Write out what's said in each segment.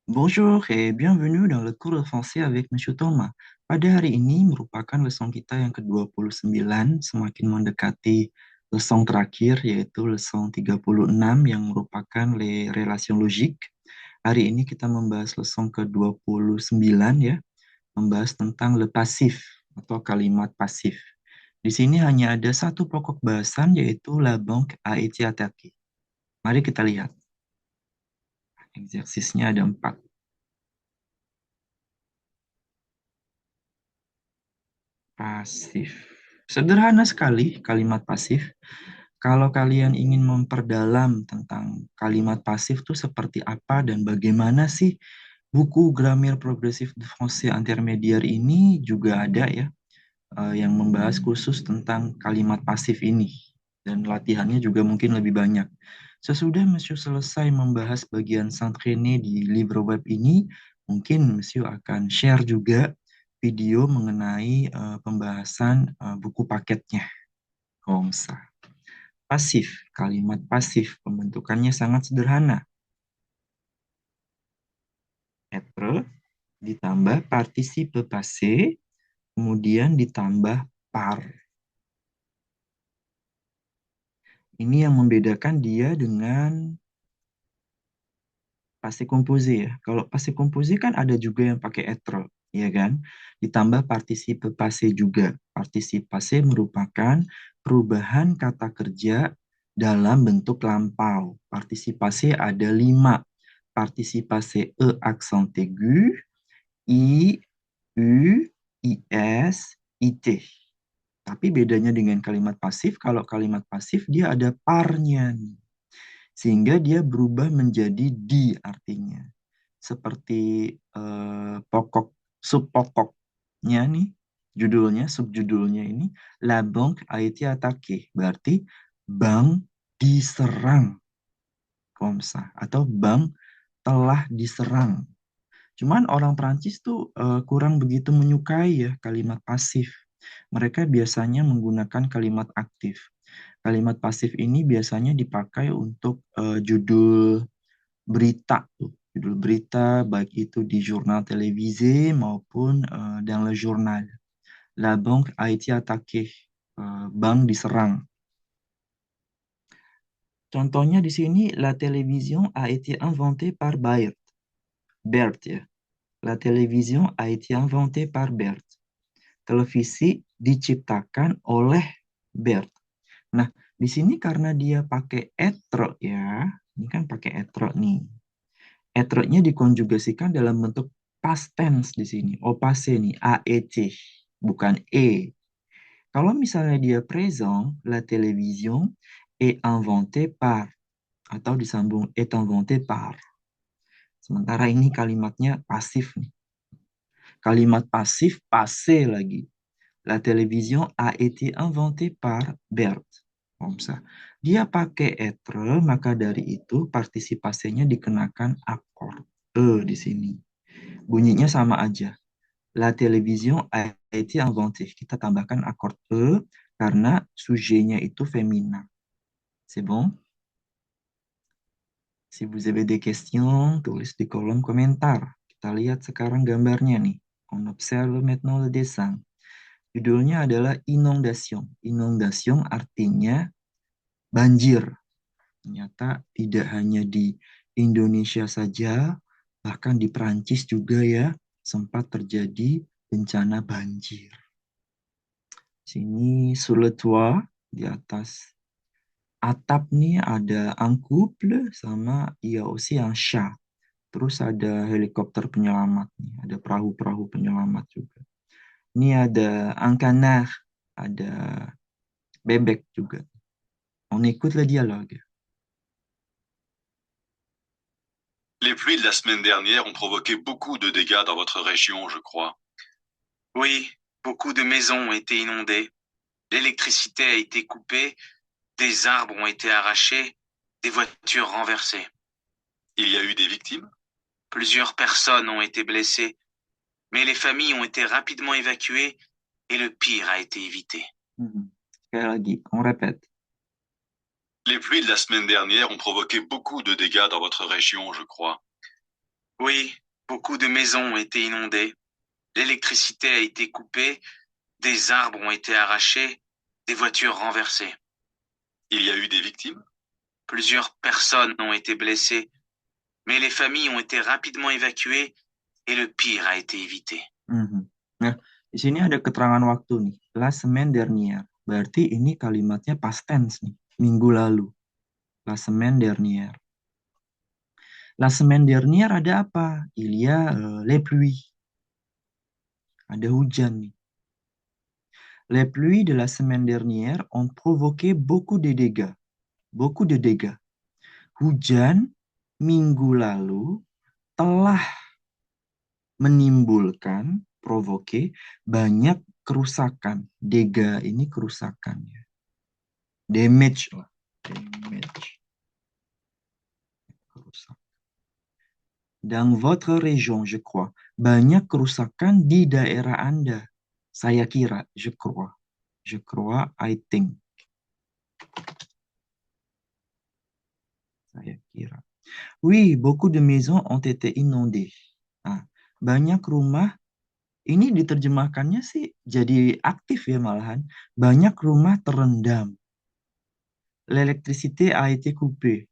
Bonjour et bienvenue dans le cours de français avec Monsieur Thomas. Pada hari ini merupakan leson kita yang ke-29, semakin mendekati leson terakhir yaitu leson 36 yang merupakan les relations logiques. Hari ini kita membahas leson ke-29 ya, membahas tentang le passif atau kalimat pasif. Di sini hanya ada satu pokok bahasan yaitu la banque a été attaquée. Mari kita lihat. Eksersisnya ada 4. Pasif. Sederhana sekali kalimat pasif. Kalau kalian ingin memperdalam tentang kalimat pasif itu seperti apa dan bagaimana sih, buku Grammaire Progressif de Français Intermédiaire ini juga ada ya, yang membahas khusus tentang kalimat pasif ini. Dan latihannya juga mungkin lebih banyak. Sesudah Monsieur selesai membahas bagian s'entraîner di livre web ini, mungkin Monsieur akan share juga video mengenai pembahasan buku paketnya. Comme ça. Pasif, kalimat pasif, pembentukannya sangat sederhana. Être ditambah participe passé, kemudian ditambah par. Ini yang membedakan dia dengan passé composé ya. Kalau passé composé kan ada juga yang pakai être, ya kan? Ditambah participe passé juga. Participe passé merupakan perubahan kata kerja dalam bentuk lampau. Partisipasi ada 5. Partisipasi E accent aigu, I, U, IS, IT. Tapi bedanya dengan kalimat pasif, kalau kalimat pasif dia ada parnya nih. Sehingga dia berubah menjadi di artinya. Seperti pokok, subpokoknya nih, judulnya, subjudulnya ini, La banque a été attaquée. Berarti bank diserang. Komsa. Atau bank telah diserang. Cuman orang Prancis tuh kurang begitu menyukai ya kalimat pasif. Mereka biasanya menggunakan kalimat aktif. Kalimat pasif ini biasanya dipakai untuk judul berita tuh. Judul berita baik itu di jurnal televisi maupun dans le journal. La banque a été attaquée. Bank diserang. Contohnya di sini, la télévision a été inventée par Baird. Baird ya. La télévision a été inventée par Baird. Televisi diciptakan oleh Baird. Nah, di sini karena dia pakai être ya, ini kan pakai être nih. Être-nya dikonjugasikan dalam bentuk past tense di sini. Au passé nih, AET, bukan E. Kalau misalnya dia présent, la télévision est inventée par, atau disambung est inventée par. Sementara ini kalimatnya pasif nih. Kalimat pasif, passé lagi. La télévision a été inventée par Bert. Omsa. Dia pakai être, maka dari itu partisipasinya dikenakan akord E di sini. Bunyinya sama aja. La télévision a été inventée. Kita tambahkan akord E karena sujetnya itu feminin. C'est bon? Si vous avez des questions, tulis di kolom komentar. Kita lihat sekarang gambarnya nih. On observe maintenant le dessin. Judulnya adalah inondation. Inondation artinya banjir. Ternyata tidak hanya di Indonesia saja, bahkan di Perancis juga ya, sempat terjadi bencana banjir. Sini sur le toit, di atas atap nih ada un couple sama iya aussi un chat. Terus ada helikopter penyelamat nih, ada perahu-perahu penyelamat juga. Ini ada un canard, ada bebek juga. On écoute le dialogue. Les pluies de la semaine dernière ont provoqué beaucoup de dégâts dans votre région, je crois. Oui, beaucoup de maisons ont été inondées. L'électricité a été coupée, des arbres ont été arrachés, des voitures renversées. Il y a eu des victimes? Plusieurs personnes ont été blessées, mais les familles ont été rapidement évacuées et le pire a été évité. Sekali lagi, on répète. Les pluies de la semaine dernière ont provoqué beaucoup de dégâts dans votre région, je crois. Oui, beaucoup de maisons ont été inondées. L'électricité a été coupée, des arbres ont été arrachés, des voitures renversées. Il y a eu des victimes? Plusieurs personnes ont été blessées, mais les familles ont été rapidement évacuées et le pire a été évité. Mhm. Nah, di sini ada keterangan waktu nih. La semaine dernière. Berarti ini kalimatnya past tense nih. Minggu lalu. La semaine dernière. La semaine dernière ada apa? Il y a les pluies. Ada hujan nih. Les pluies de la semaine dernière ont provoqué beaucoup de dégâts. Beaucoup de dégâts. Hujan minggu lalu telah menimbulkan, provoke, banyak kerusakan. Dega ini kerusakan ya. Damage lah. Damage. Kerusakan. Dans votre région, je crois. Banyak kerusakan di daerah Anda. Saya kira, je crois. Je crois, I think. Saya kira. Oui, beaucoup de maisons ont été inondées. Nah, banyak rumah, ini diterjemahkannya sih jadi aktif ya malahan. Banyak rumah terendam. L'électricité a été coupée.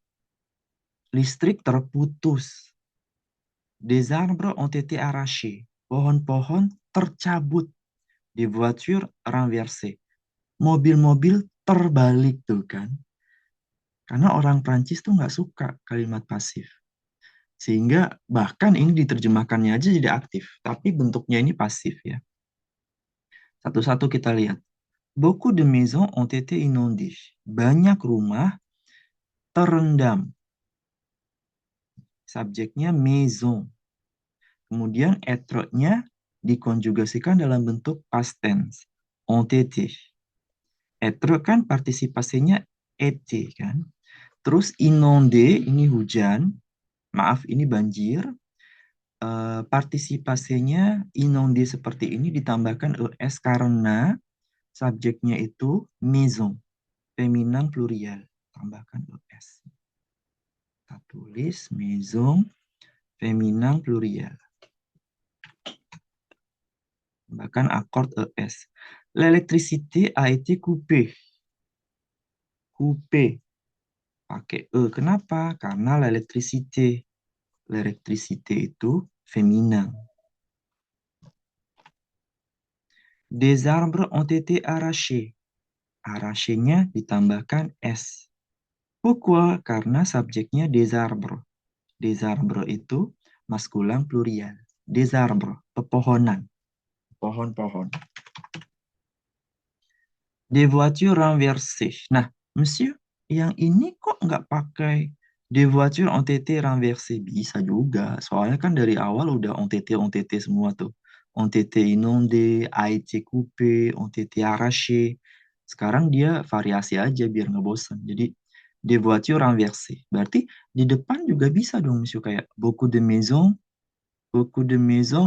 Listrik terputus. Des arbres ont été arrachés. Pohon-pohon tercabut. Des voitures renversées. Mobil-mobil terbalik tuh kan. Karena orang Prancis tuh nggak suka kalimat pasif. Sehingga bahkan ini diterjemahkannya aja jadi aktif. Tapi bentuknya ini pasif ya. Satu-satu kita lihat. Beaucoup de maisons ont été inondées. Banyak rumah terendam. Subjeknya maison. Kemudian être-nya dikonjugasikan dalam bentuk past tense. Ont été. Être kan partisipasinya été kan. Terus inondé ini hujan. Maaf ini banjir. Partisipasinya inondé seperti ini ditambahkan es karena subjeknya itu maison. Feminin plurial. Tambahkan es. Kita tulis maison feminin plurial. Bahkan akord ES. L'électricité a été coupée. Coupée. Pakai E. Kenapa? Karena l'électricité. L'électricité itu féminin. Des arbres ont été arrachés. Arrachenya ditambahkan S. Pourquoi? Karena subjeknya des arbres. Des arbres itu maskulin plurial. Des arbres, pepohonan. Pohon-pohon. Des voitures renversées. Nah, monsieur, yang ini kok nggak pakai des voitures ont été renversées? Bisa juga. Soalnya kan dari awal udah ont été semua tuh. Ont été inondées, a été coupé, ont été arrachées. Sekarang dia variasi aja biar nggak bosan. Jadi, des voitures renversées. Berarti di depan juga bisa dong, monsieur. Kayak beaucoup de maisons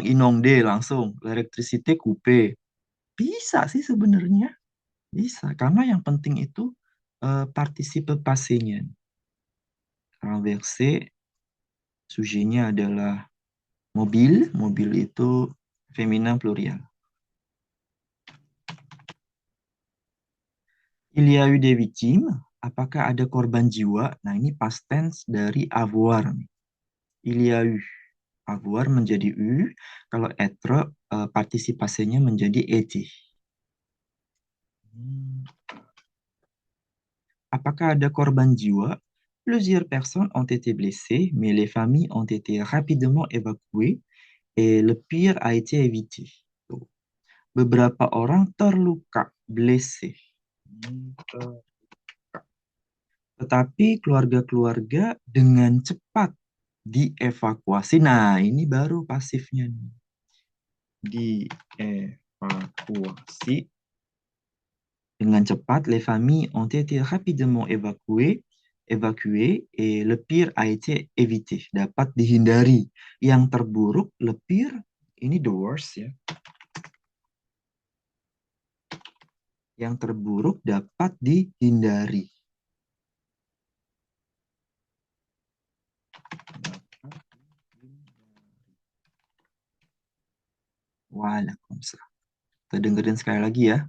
inondées langsung. L'électricité coupée. Bisa sih sebenarnya. Bisa, karena yang penting itu partisipe passé-nya. Renversé, sujetnya adalah mobil, mobil itu feminin plurial. Il y a eu des victimes, apakah ada korban jiwa? Nah, ini past tense dari avoir. Il y a eu. Avoir menjadi eu, kalau être partisipasinya menjadi été. Apakah ada korban jiwa? Plusieurs personnes ont été blessées, mais les familles ont été rapidement évacuées et le pire a été évité. Tuh. Beberapa orang terluka, blessé. Tetapi keluarga-keluarga dengan cepat dievakuasi. Nah, ini baru pasifnya nih. Dievakuasi. Dengan cepat, les familles ont été rapidement évacuées et le pire a été évité. Dapat dihindari. Yang terburuk, le pire, ini the worst ya. Yang terburuk dapat dihindari. Waalaikumsalam. Kita dengerin sekali lagi ya.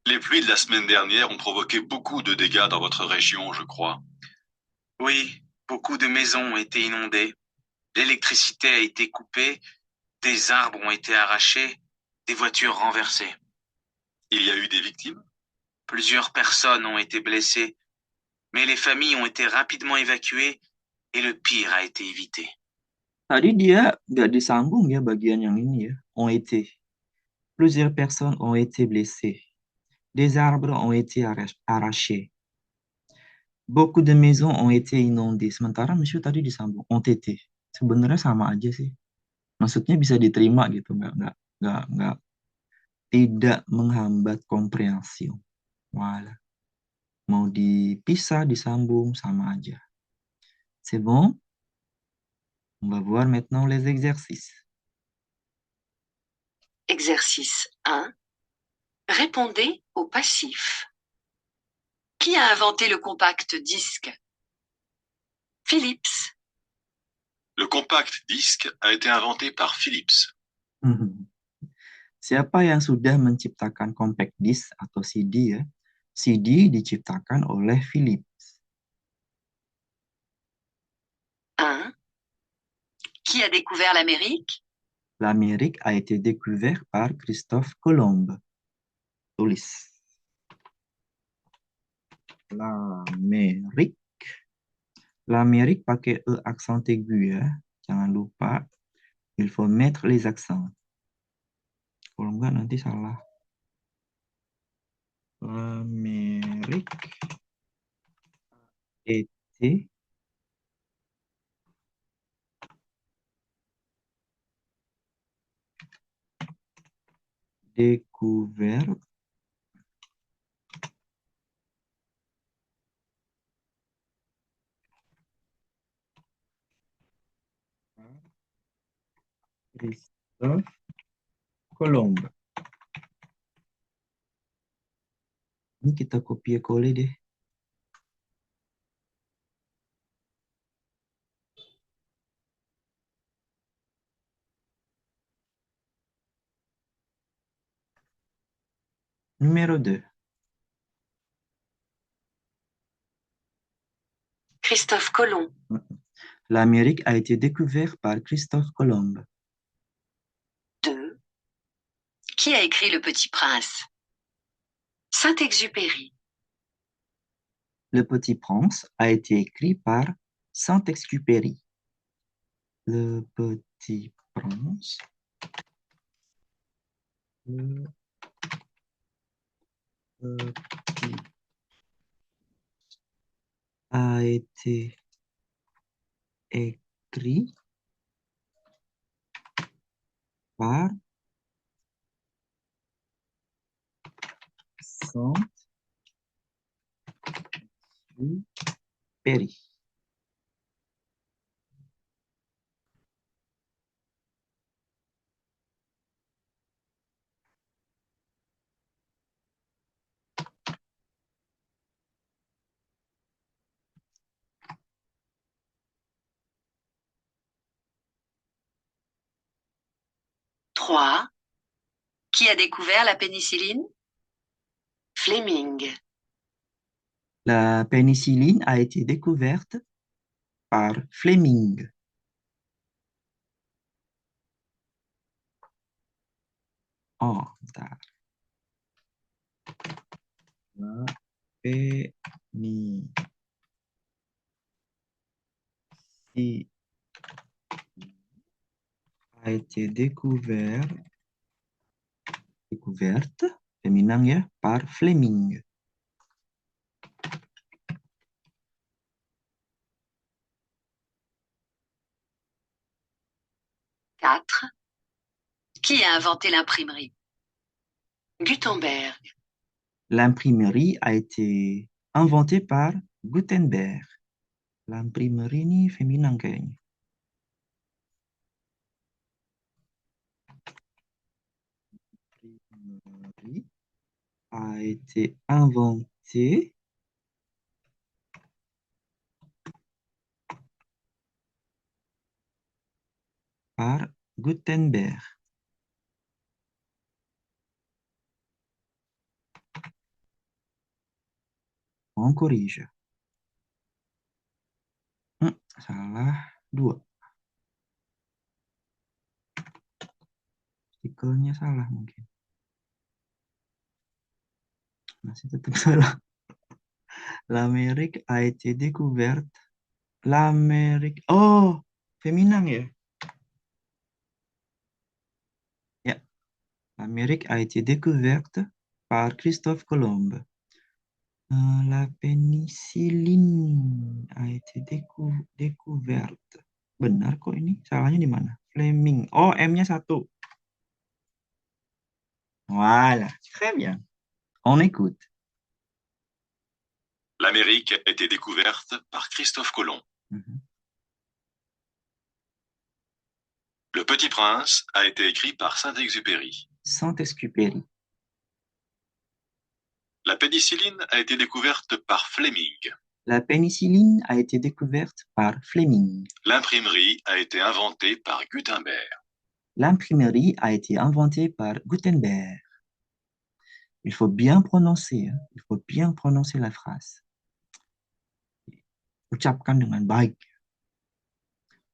Les pluies de la semaine dernière ont provoqué beaucoup de dégâts dans votre région, je crois. Oui, beaucoup de maisons ont été inondées. L'électricité a été coupée, des arbres ont été arrachés, des voitures renversées. Il y a eu des victimes? Plusieurs personnes ont été blessées, mais les familles ont été rapidement évacuées et le pire a été évité. Tadi dia nggak disambung ya bagian yang ini ya. Ont été. Plusieurs personnes ont été blessées. Des arbres ont été arrachés. Beaucoup de maisons ont été inondées. Sementara monsieur tadi disambung. Ont été. Sebenarnya sama aja sih. Maksudnya bisa diterima gitu. Nggak tidak menghambat komprehensi. Voilà. Mau dipisah, disambung, sama aja. C'est bon? On va voir maintenant les exercices. Exercice 1. Répondez au passif. Qui a inventé le compact disque? Philips. Le compact disque a été inventé par Philips. Siapa yang sudah menciptakan compact disc atau CD ya? CD diciptakan oleh Philips. 1. Qui a découvert l'Amérique? L'Amérique a été découverte par Christophe Colomb. Tulis. L'Amérique. L'Amérique pakai E accent aigu ya. Jangan lupa. Il faut mettre les accents. Kalau enggak nanti salah. L'Amérique était découverte par Christophe Colomb. Ini kita copier-coller deh. Numéro 2. Christophe Colomb. L'Amérique a été découverte par Christophe Colomb. 2. Qui a écrit Le Petit Prince? Saint-Exupéry. Le Petit Prince a été écrit par Saint-Exupéry. Le Petit Prince. Le Petit a été écrit par Saint-Exupéry. Trois. Qui a découvert la pénicilline? Fleming. La pénicilline a été découverte par Fleming. Oh, bentar. La pénicilline a été découverte, féminin ya, par Fleming. Quatre. Qui a inventé l'imprimerie? Gutenberg. L'imprimerie a été inventée par Gutenberg. L'imprimerie ini féminin kayaknya. L'imprimerie a été inventée Gutenberg. On corrige. Salah 2. Artikelnya salah mungkin. Masih tetap salah. L'Amérique a été découverte. L'Amérique. Oh, féminin ya? Ya. L'Amérique a été découverte par Christophe Colomb. La pénicilline a été découverte. Benar kok ini. Salahnya di mana? Fleming. Oh, M-nya 1. Voilà. Très bien. On écoute. L'Amérique a été découverte par Christophe Colomb. Le Petit Prince a été écrit par Saint-Exupéry. Saint-Exupéry. La pénicilline a été découverte par Fleming. La pénicilline a été découverte par Fleming. L'imprimerie a été inventée par Gutenberg. L'imprimerie a été inventée par Gutenberg. Il faut bien prononcer, hein? Il faut bien prononcer la phrase. Ucapkan dengan baik.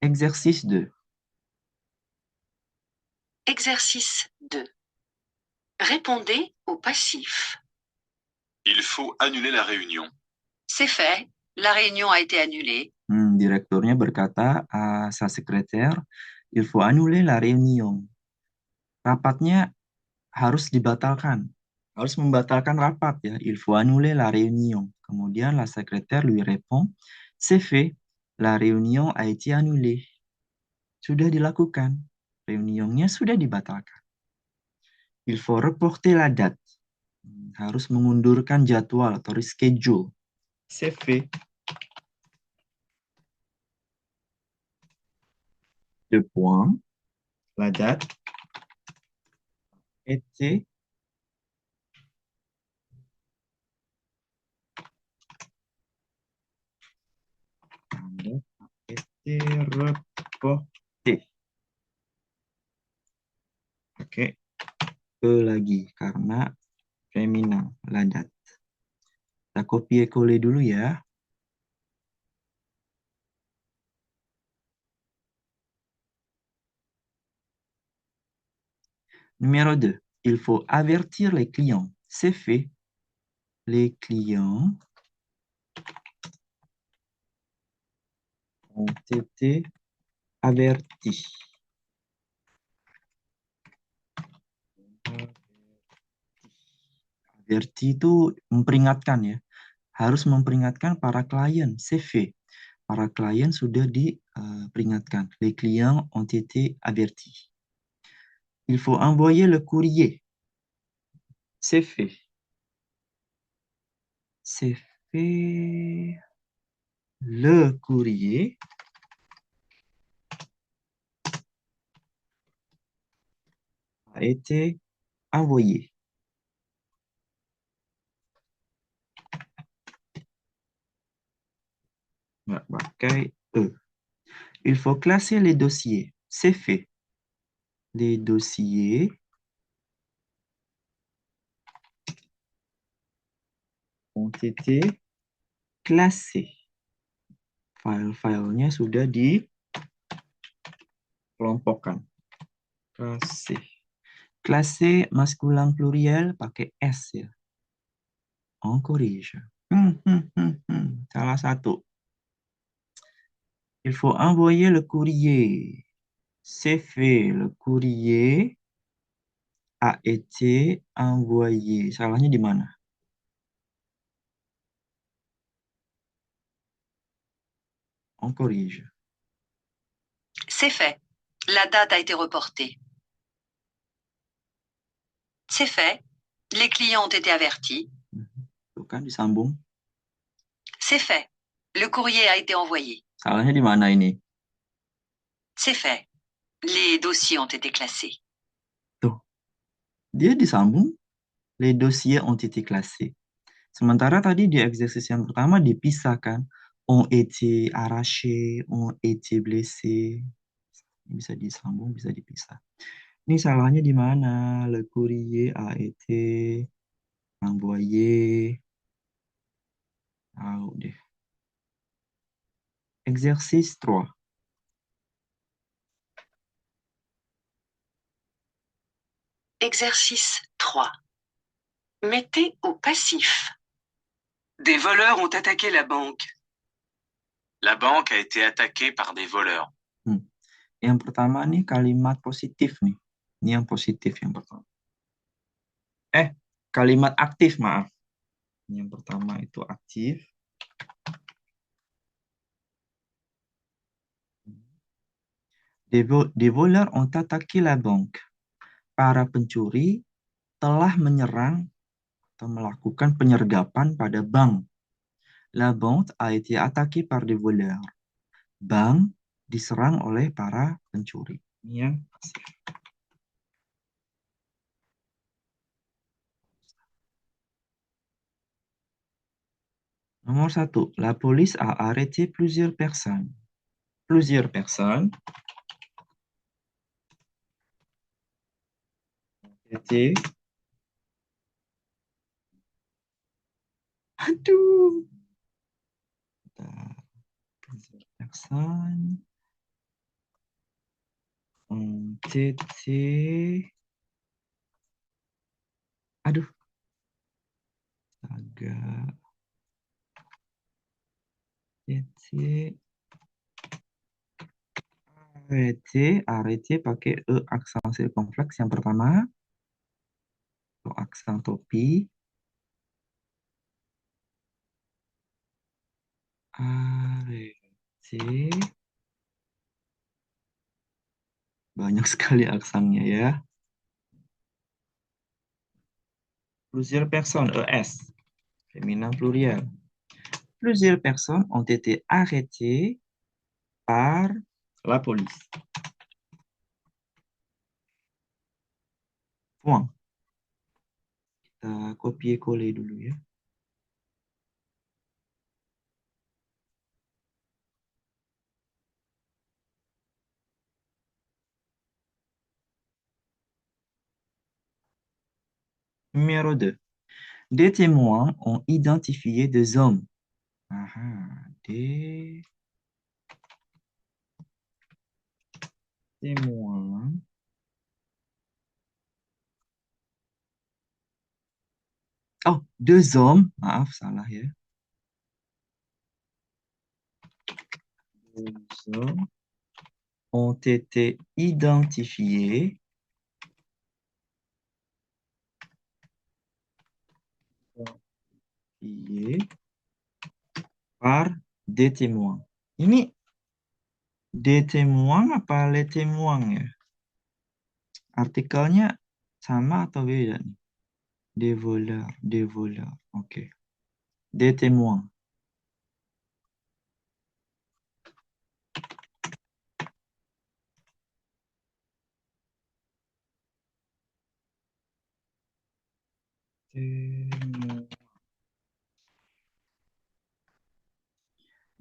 Exercice 2. Exercice 2. Répondez au passif. Il faut annuler la réunion. C'est fait. La réunion a été annulée. Direkturnya berkata à sa secrétaire, il faut annuler la réunion. Rapatnya harus dibatalkan. Harus membatalkan rapat ya. Il faut annuler la réunion. Kemudian la secrétaire lui répond, c'est fait. La réunion a été annulée. Sudah dilakukan. Reunionnya sudah dibatalkan. Il faut reporter la date. Harus mengundurkan jadwal atau reschedule. C'est fait. 2 points. La date était reportée. Oke. Lagi karena feminin la date. Kita copier-coller dulu ya. Numéro 2. Il faut avertir les clients. C'est fait. Les clients ont été avertis. Averti itu memperingatkan ya. Harus memperingatkan para klien. C'est fait. Para klien sudah diperingatkan. Les clients ont été avertis. Il faut envoyer le courrier. C'est fait. C'est fait. Le courrier a été envoyé. On va pakai E. Il faut classer les dossiers. C'est fait. Les dossiers ont été classés. File-filenya sudah dikelompokkan. Classé. Classé masculin pluriel pakai S ya. On corrige. Salah satu. Il faut envoyer le courrier. C'est fait. Le courrier a été envoyé. Salahnya di mana? On corrige. C'est fait. La date a été reportée. C'est fait. Les clients ont été avertis. Tuh kan disambung. C'est fait. Le courrier a été envoyé. Salahnya di mana ini? C'est fait. Les dossiers ont été classés. Tuh. Dia disambung. Les dossiers ont été classés. Sementara tadi di exercice yang pertama dipisahkan. Ont été arrachés, ont été blessés. Bisa disambung, bisa dipisah. Ini salahnya di mana? Le courrier a été envoyé. Tahu deh. Exercice 3. Exercice 3. Mettez au passif. Des voleurs ont attaqué la banque. La banque a été attaquée par des voleurs. Yang pertama nih kalimat positif nih. Ini yang positif yang pertama. Kalimat aktif, maaf. Yang pertama itu aktif. Des voleurs ont attaqué la banque. Para pencuri telah menyerang atau melakukan penyergapan pada bank. La banque a été attaquée par des voleurs. Bank diserang oleh para pencuri. Ini yang pasif. Nomor 1. La police a arrêté plusieurs personnes. Plusieurs personnes été. Aduh. Plusieurs personnes ont été. Aduh. Agak. Été. Arrêté pakai E aksen sirkumfleks yang pertama. Atau aksen topi. Arrêté. Banyak sekali aksennya ya. Plusieurs personnes, ES. Féminin pluriel. Plusieurs personnes ont été arrêtées par la police. Point. Kita copier-coller dulu ya. Numéro 2. Des témoins ont identifié des hommes. Des témoins oh, deux hommes. Maaf, salah ya. Deux hommes ont été identifiés par des témoins. Ini des témoins apa les témoins ya? Artikelnya sama atau beda nih? Des voleurs, des voleurs. Oke. Des témoins.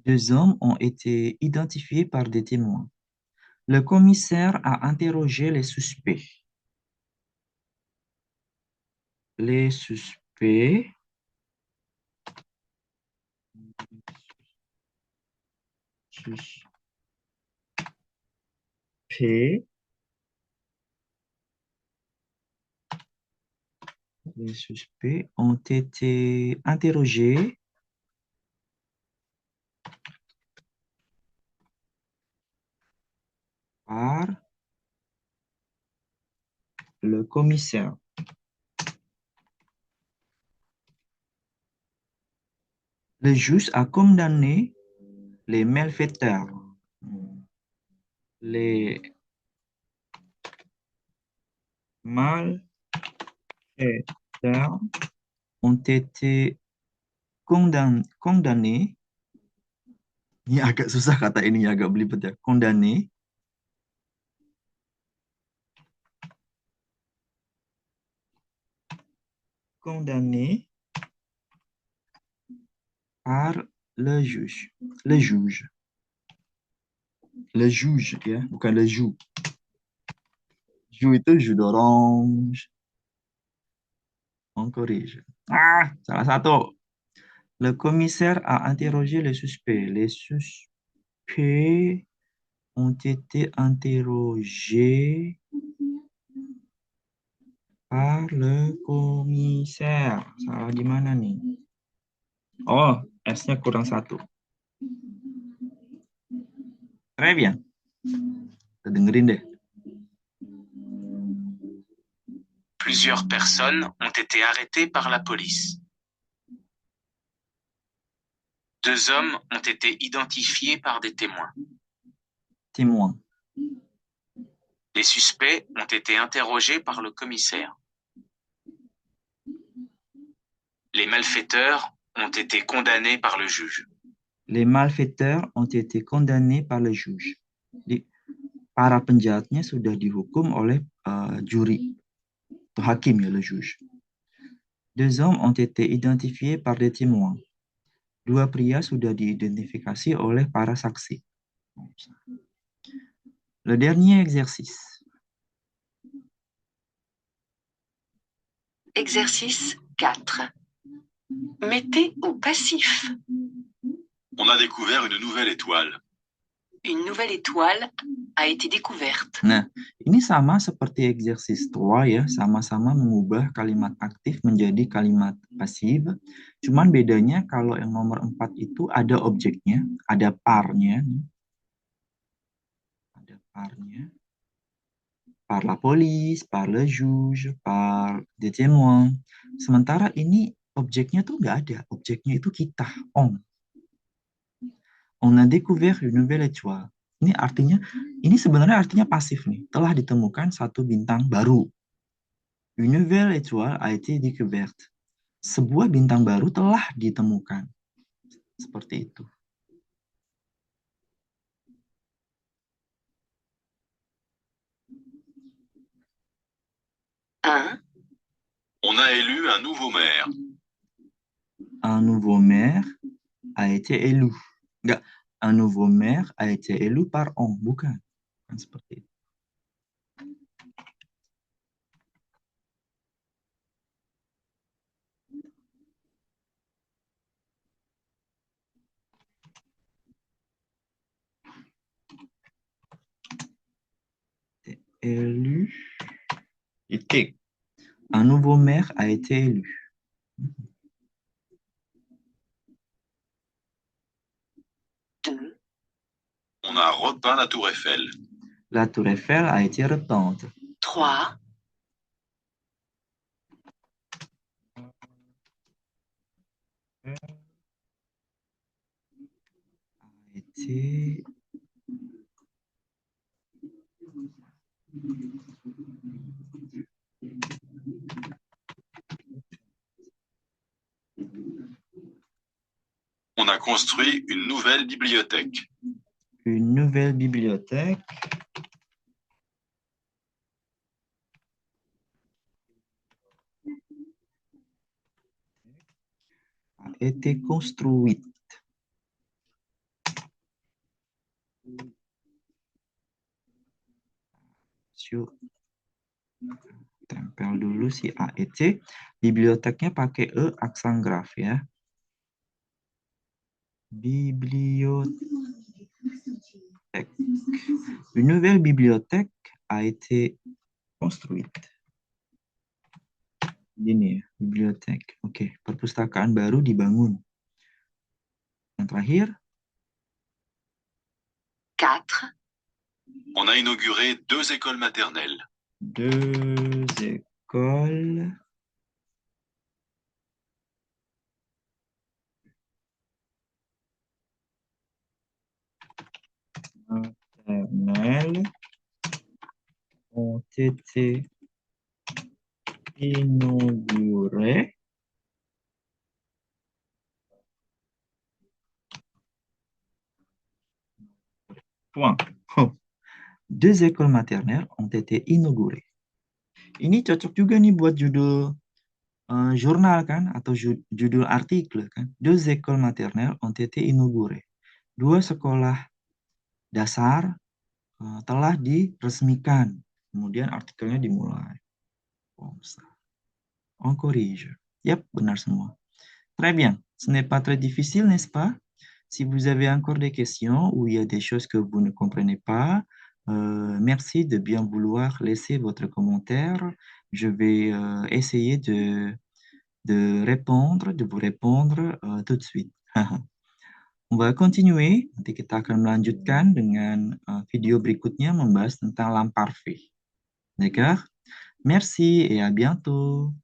Deux hommes ont été identifiés par des témoins. Le commissaire a interrogé les suspects. Les suspects les suspects ont été interrogés par le commissaire. Le juge a condamné les malfaiteurs. Les malfaiteurs ont été condamnés. Ini agak susah kata ini, agak belibet ya. Condamné par le juge. Le juge. Le juge, ya, bukan le joue. Joue itu jus d'orange. On corrige. Ah, salah satu. Le commissaire a interrogé les suspects. Les suspects ont été interrogés par le commissaire. Salah di mana nih? Oh, S-nya kurang satu. Très bien. Kita dengerin deh. Plusieurs personnes ont été arrêtées par la police. 2 hommes ont été identifiés par des témoins. Témoin. Les suspects ont été interrogés par le commissaire. Les malfaiteurs ont été condamnés par le juge. Les malfaiteurs ont été condamnés par le juge. Jadi, para penjahatnya sudah dihukum oleh juri atau hakim, ya, le juge. 2 hommes ont été identifiés par des témoins. 2 pria sudah diidentifikasi oleh para saksi. Le dernier exercice. Exercice 4. Mettez au passif. On a découvert une nouvelle étoile. Une nouvelle étoile a été découverte. Nah, ini sama seperti exercise 3, ya, sama-sama mengubah kalimat aktif menjadi kalimat pasif. Cuman bedanya kalau yang nomor 4 itu ada objeknya, ada parnya. Ada parnya. Par la police, par le juge, par des témoins. Sementara ini objeknya tuh nggak ada. Objeknya itu kita, on. On a découvert une nouvelle étoile. Ini sebenarnya artinya pasif nih. Telah ditemukan satu bintang baru. Une nouvelle étoile a été découverte. Sebuah bintang baru telah ditemukan. Seperti itu. On a élu un nouveau maire. Un nouveau maire a été élu. Enggak, un nouveau maire a été élu par on. Bukan. Bukan seperti itu. Élu. Itik. Un nouveau maire a été élu. On a repeint la tour Eiffel. La tour Eiffel a été repeinte. 3. A été On a construit une nouvelle bibliothèque. une nouvelle bibliothèque a été construite. Tempel dulu si AEC. Biblioteknya pakai E aksangraf, ya. Bibliothèque. Une nouvelle bibliothèque a été construite. Gini ya, bibliothèque. Oke, perpustakaan baru dibangun. Yang terakhir. 4. On a inauguré 2 écoles maternelles. 2 écoles maternelles ont été inaugurées point. Oh. 2 écoles maternelles ont été inaugurées. Ini cocok juga nih buat judul jurnal kan, atau judul artikel kan. 2 écoles maternelles ont été inaugurées. 2 sekolah dasar telah diresmikan. Kemudian artikelnya dimulai. Comme ça. On corrige. Yep, benar semua. Très bien. Ce n'est pas très difficile, n'est-ce pas? Si vous avez encore des questions ou il y a des choses que vous ne comprenez pas, merci de bien vouloir laisser votre commentaire. Je vais essayer de vous répondre tout de suite. On va continuer. Nanti kita akan melanjutkan dengan video berikutnya membahas tentang l'imparfait. D'accord? Merci et à bientôt.